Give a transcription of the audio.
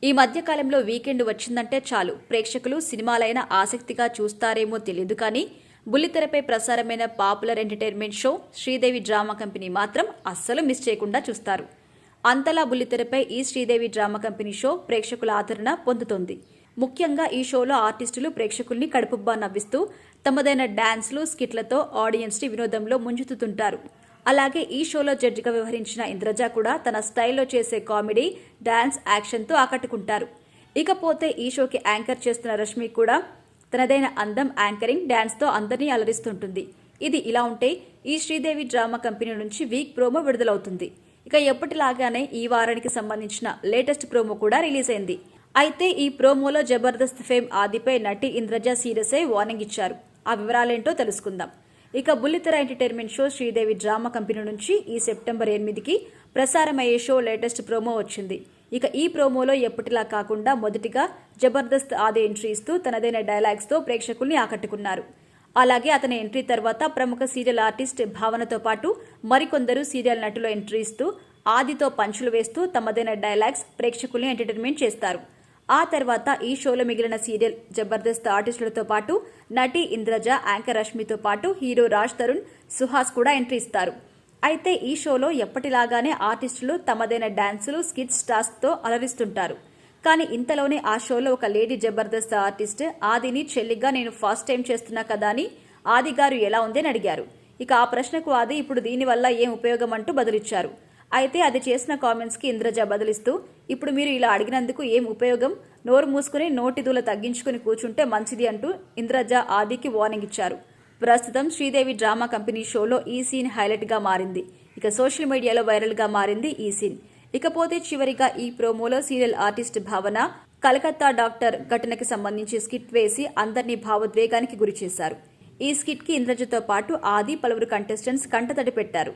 ఈ మధ్యకాలంలో వీకెండ్ వచ్చిందంటే చాలు ప్రేక్షకులు సినిమాలైన ఆసక్తిగా చూస్తారేమో తెలియదు కానీ బుల్లితెరపై ప్రసారమైన popular entertainment show Sridevi drama company మాత్రం అస్సలు మిస్ చేయకుండా చూస్తారు. అంతలా బుల్లితెరపై ఈ శ్రీదేవి డ్రామా కంపెనీ షో ప్రేక్షకుల ఆదరణ పొందుతోంది. ముఖ్యంగా ఈ షోలో ఆర్టిస్టులు ప్రేక్షకుల్ని కడుపుబ్బా నవ్విస్తూ తమదైన డాన్స్లు, స్కిట్లతో ఆడియన్స్ని వినోదంలో ముంచుతుంటారు. అలాగే ఈ షోలో జడ్జిగా వ్యవహరించిన ఇంద్రజ కూడా తన స్టైల్లో చేసే కామెడీ, డాన్స్, యాక్షన్తో ఆకట్టుకుంటారు. ఇకపోతే ఈ షోకి యాంకర్ చేస్తున్న రష్మి కూడా తనదైన అందం, యాంకరింగ్, డాన్స్తో అందరినీ అలరిస్తుంటుంది. ఇది ఇలా ఉంటే ఈ శ్రీదేవి డ్రామా కంపెనీ నుంచి వీక్ ప్రోమో విడుదలవుతుంది. ఇక ఎప్పటిలాగానే ఈ వారానికి సంబంధించిన లేటెస్ట్ ప్రోమో కూడా రిలీజ్ అయింది. అయితే ఈ ప్రోమోలో జబర్దస్త్ ఫేమ్ ఆదిపై నటి ఇంద్రజ సీరియస్ అయి వార్నింగ్ ఇచ్చారు. ఆ వివరాలేంటో తెలుసుకుందాం. ఇక బుల్లితెర entertainment show Sridevi drama company నుంచి ఈ సెప్టెంబర్ 8కి ప్రసారమయ్యే షో లేటెస్ట్ ప్రోమో వచ్చింది. ఇక ఈ ప్రోమోలో ఎప్పటిలా కాకుండా మొదటిగా జబర్దస్త్ ఆది ఎంట్రీ ఇస్తూ తనదైన డైలాగ్స్తో ప్రేక్షకుల్ని ఆకట్టుకున్నారు. అలాగే అతని ఎంట్రీ తర్వాత ప్రముఖ సీరియల్ ఆర్టిస్ట్ భావనతో పాటు మరికొందరు సీరియల్ నటులు ఎంట్రీ ఇస్తూ ఆదితో పంచులు వేస్తూ తమదైన డైలాగ్స్ ప్రేక్షకుల్ని ఎంటర్టైన్మెంట్ చేస్తారు. ఆ తర్వాత ఈ షోలో మిగిలిన సీరియల్ జబర్దస్త్ ఆర్టిస్టులతో పాటు నటి ఇంద్రజ, యాంకర్ రష్మితో పాటు హీరో రాజ్ తరుణ్, సుహాస్ కూడా ఎంట్రీ ఇస్తారు. అయితే ఈ షోలో ఎప్పటిలాగానే ఆర్టిస్టులు తమదైన డాన్సులు, స్కిట్స్, టాస్క్తో అలరిస్తుంటారు. కానీ ఇంతలోనే ఆ షోలో ఒక లేడీ జబర్దస్త్ ఆర్టిస్ట్ ఆదిని చెల్లిగా నేను ఫస్ట్ టైం చేస్తున్నా కదా అని ఆది గారు ఎలా ఉంది అని అడిగారు. ఇక ఆ ప్రశ్నకు ఆది ఇప్పుడు దీనివల్ల ఏం ఉపయోగం అంటూ బదులిచ్చారు. అయితే అది చేసిన కామెంట్స్కి ఇంద్రజ బదులిస్తూ ఇప్పుడు మీరు ఇలా అడిగినందుకు ఏం ఉపయోగం, నోరు మూసుకుని నోటి దూల తగ్గించుకుని కూర్చుంటే మంచిది అంటూ ఇంద్రజ ఆదికి వార్నింగ్ ఇచ్చారు. ప్రస్తుతం శ్రీదేవి డ్రామా కంపెనీ షోలో ఈ సీన్ హైలైట్గా మారింది. ఇక సోషల్ మీడియాలో వైరల్గా మారింది ఈ సీన్. ఇకపోతే చివరిగా ఈ ప్రోమోలో సీరియల్ ఆర్టిస్ట్ భావన కలకత్తా డాక్టర్ ఘటనకి సంబంధించి స్కిట్ వేసి అందరినీ భావోద్వేగానికి గురిచేశారు. ఈ స్కిట్కి ఇంద్రజతో పాటు ఆది, పలువురు కంటెస్టెంట్స్ కంటతడి పెట్టారు.